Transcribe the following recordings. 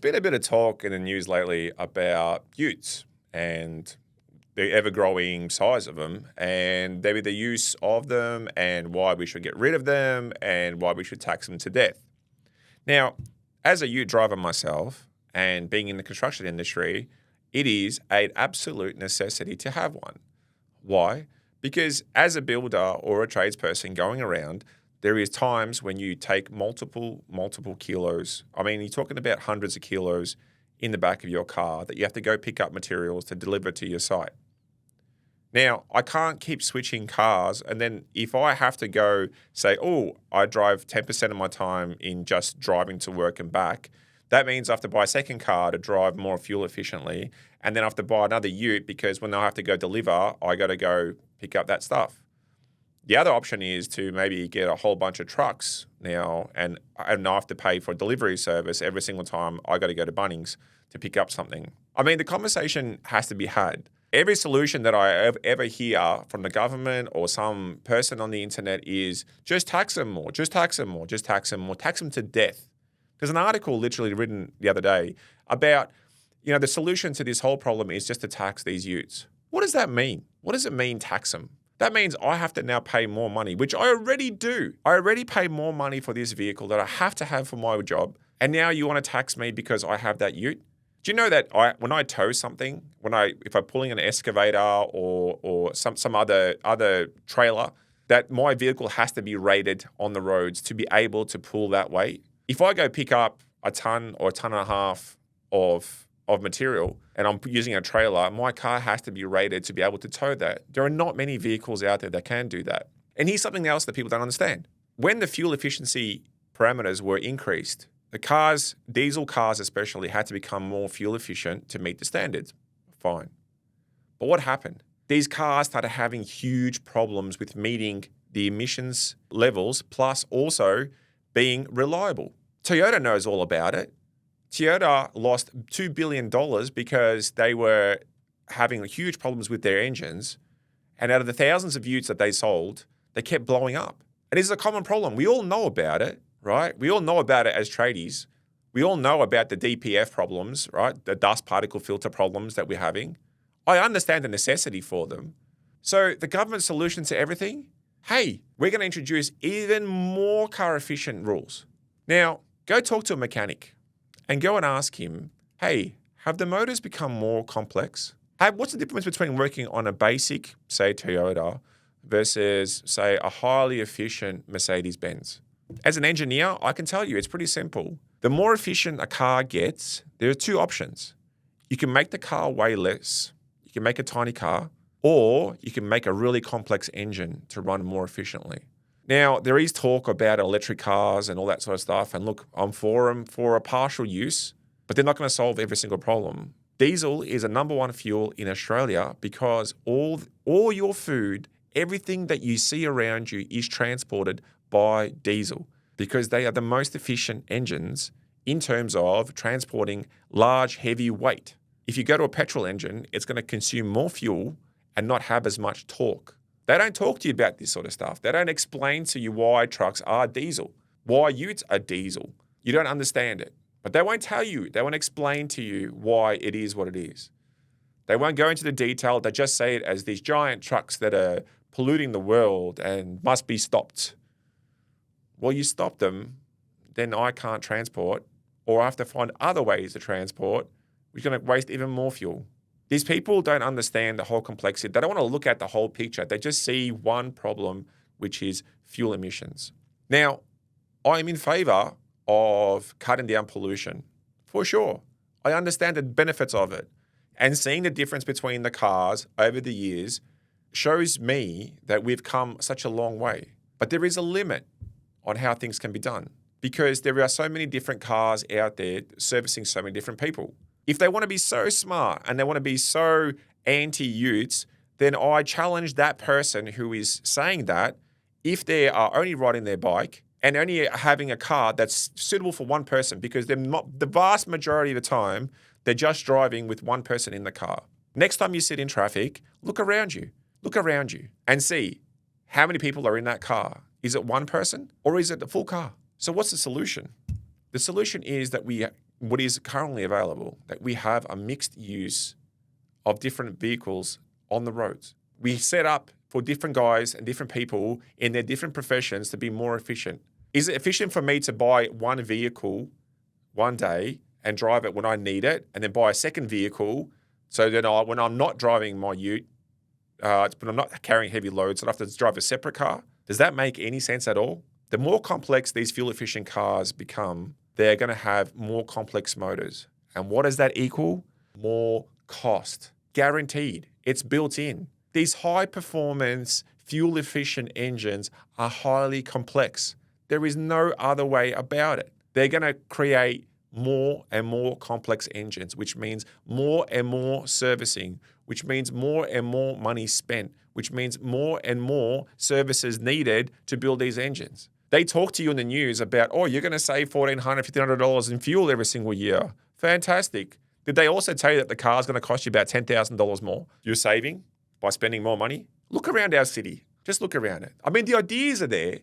been a bit of talk in the news lately about Utes and the ever-growing size of them, and maybe the use of them and why we should get rid of them and why we should tax them to death. Now, as a Ute driver myself and being in the construction industry, it is an absolute necessity to have one. Why? Because as a builder or a tradesperson going around, there is times when you take multiple kilos. I mean, you're talking about hundreds of kilos in the back of your car that you have to go pick up materials to deliver to your site. Now, I can't keep switching cars, and then if I have to go say, oh, I drive 10% of my time in just driving to work and back, that means I have to buy a second car to drive more fuel efficiently, and then I have to buy another ute because when I have to go deliver, I got to go pick up that stuff. The other option is to maybe get a whole bunch of trucks now, and I have to pay for delivery service every single time I got to go to Bunnings to pick up something. I mean, the conversation has to be had. Every solution that I ever hear from the government or some person on the internet is just tax them more, just tax them more, just tax them more, tax them to death. There's an article literally written the other day about, the solution to this whole problem is just to tax these utes. What does that mean? What does it mean, tax them? That means I have to now pay more money, which I already do. I already pay more money for this vehicle that I have to have for my job. And now you want to tax me because I have that ute? Do you know that when I tow something, if I'm pulling an excavator or some other trailer, that my vehicle has to be rated on the roads to be able to pull that weight? If I go pick up a ton or a ton and a half of material and I'm using a trailer, my car has to be rated to be able to tow that. There are not many vehicles out there that can do that. And here's something else that people don't understand. When the fuel efficiency parameters were increased, diesel cars especially, had to become more fuel efficient to meet the standards. Fine. But what happened? These cars started having huge problems with meeting the emissions levels, plus also being reliable. Toyota knows all about it. Toyota lost $2 billion because they were having huge problems with their engines. And out of the thousands of utes that they sold, they kept blowing up. And this is a common problem. We all know about it, right? We all know about it as tradies. We all know about the DPF problems, right? The dust particle filter problems that we're having. I understand the necessity for them. So the government's solution to everything, hey, we're going to introduce even more car efficient rules. Now, go talk to a mechanic and go and ask him, hey, have the motors become more complex? What's the difference between working on a basic, say, Toyota versus, say, a highly efficient Mercedes-Benz? As an engineer, I can tell you it's pretty simple. The more efficient a car gets, there are two options. You can make the car weigh less. You can make a tiny car, or you can make a really complex engine to run more efficiently. Now, there is talk about electric cars and all that sort of stuff. And look, I'm for them for a partial use, but they're not going to solve every single problem. Diesel is a number one fuel in Australia because all your food, everything that you see around you is transported by diesel because they are the most efficient engines in terms of transporting large, heavy weight. If you go to a petrol engine, it's going to consume more fuel and not have as much torque. They don't talk to you about this sort of stuff. They don't explain to you why trucks are diesel, why utes are diesel. You don't understand it. But they won't tell you. They won't explain to you why it is what it is. They won't go into the detail. They just say it as these giant trucks that are polluting the world and must be stopped. Well, you stop them, then I can't transport, or I have to find other ways to transport, which are going to waste even more fuel. These people don't understand the whole complexity. They don't want to look at the whole picture. They just see one problem, which is fuel emissions. Now, I'm in favor of cutting down pollution, for sure. I understand the benefits of it. And seeing the difference between the cars over the years shows me that we've come such a long way. But there is a limit on how things can be done because there are so many different cars out there servicing so many different people. If they want to be so smart and they want to be so anti-utes, then I challenge that person who is saying that if they are only riding their bike and only having a car that's suitable for one person because they're not, the vast majority of the time, they're just driving with one person in the car. Next time you sit in traffic, look around you and see how many people are in that car. Is it one person or is it the full car? So what's the solution? The solution is that we what is currently available, that we have a mixed use of different vehicles on the roads. We set up for different guys and different people in their different professions to be more efficient. Is it efficient for me to buy one vehicle one day and drive it when I need it, and then buy a second vehicle so that when I'm not driving my ute, when I'm not carrying heavy loads, I have to drive a separate car? Does that make any sense at all? The more complex these fuel-efficient cars become, they're going to have more complex motors. And what does that equal? More cost. Guaranteed. It's built in. These high-performance, fuel-efficient engines are highly complex. There is no other way about it. They're going to create more and more complex engines, which means more and more servicing, which means more and more money spent, which means more and more services needed to build these engines. They talk to you in the news about, oh, you're going to save $1,400, $1,500 in fuel every single year. Fantastic. Did they also tell you that the car is going to cost you about $10,000 more? You're saving by spending more money? Look around our city. Just look around it. I mean, the ideas are there.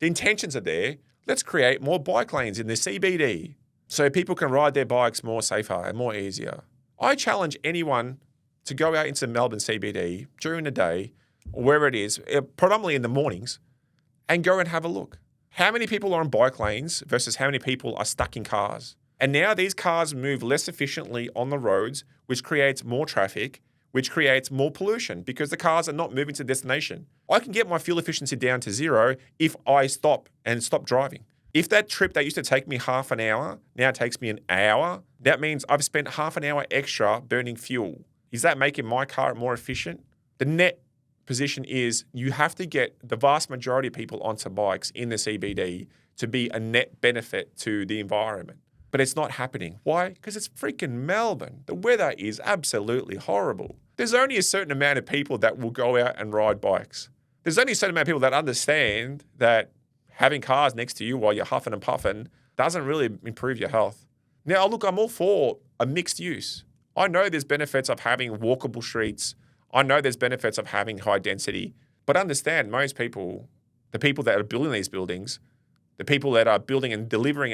The intentions are there. Let's create more bike lanes in the CBD so people can ride their bikes more safer and more easier. I challenge anyone to go out into Melbourne CBD during the day, or wherever it is, predominantly in the mornings, and go and have a look. How many people are on bike lanes versus how many people are stuck in cars? And now these cars move less efficiently on the roads, which creates more traffic, which creates more pollution because the cars are not moving to destination. I can get my fuel efficiency down to zero if I stop driving. If that trip that used to take me half an hour now takes me an hour, that means I've spent half an hour extra burning fuel. Is that making my car more efficient? The net position is you have to get the vast majority of people onto bikes in the CBD to be a net benefit to the environment. But it's not happening. Why? Because it's freaking Melbourne. The weather is absolutely horrible. There's only a certain amount of people that will go out and ride bikes. There's only a certain amount of people that understand that having cars next to you while you're huffing and puffing doesn't really improve your health. Now, look, I'm all for a mixed use. I know there's benefits of having walkable streets. I know there's benefits of having high density. But understand, most people, the people that are building these buildings, the people that are building and delivering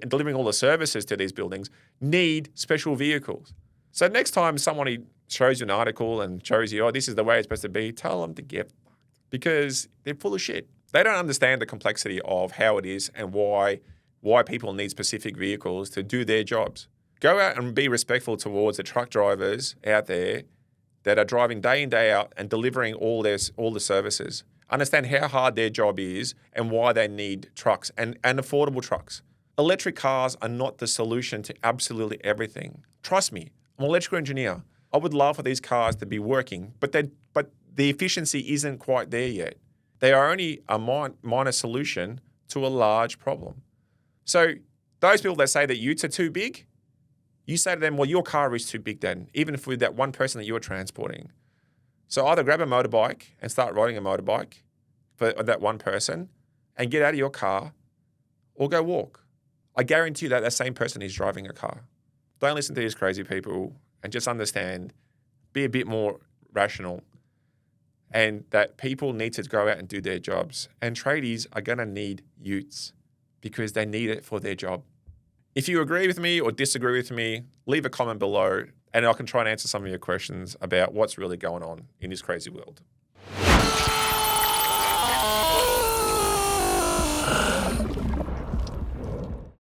delivering all the services to these buildings need special vehicles. So next time somebody shows you an article and shows you, oh, this is the way it's supposed to be, tell them to get fucked because they're full of shit. They don't understand the complexity of how it is and why people need specific vehicles to do their jobs. Go out and be respectful towards the truck drivers out there that are driving day in, day out and delivering all the services. Understand how hard their job is and why they need trucks and affordable trucks. Electric cars are not the solution to absolutely everything. Trust me, I'm an electrical engineer. I would love for these cars to be working, but the efficiency isn't quite there yet. They are only a minor solution to a large problem. So those people that say that utes are too big, you say to them, well, your car is too big then, even if with that one person that you are transporting. So either grab a motorbike and start riding a motorbike for that one person and get out of your car or go walk. I guarantee you that same person is driving a car. Don't listen to these crazy people and just understand, be a bit more rational, and that people need to go out and do their jobs. And tradies are going to need utes because they need it for their job. If you agree with me or disagree with me, leave a comment below and I can try and answer some of your questions about what's really going on in this crazy world.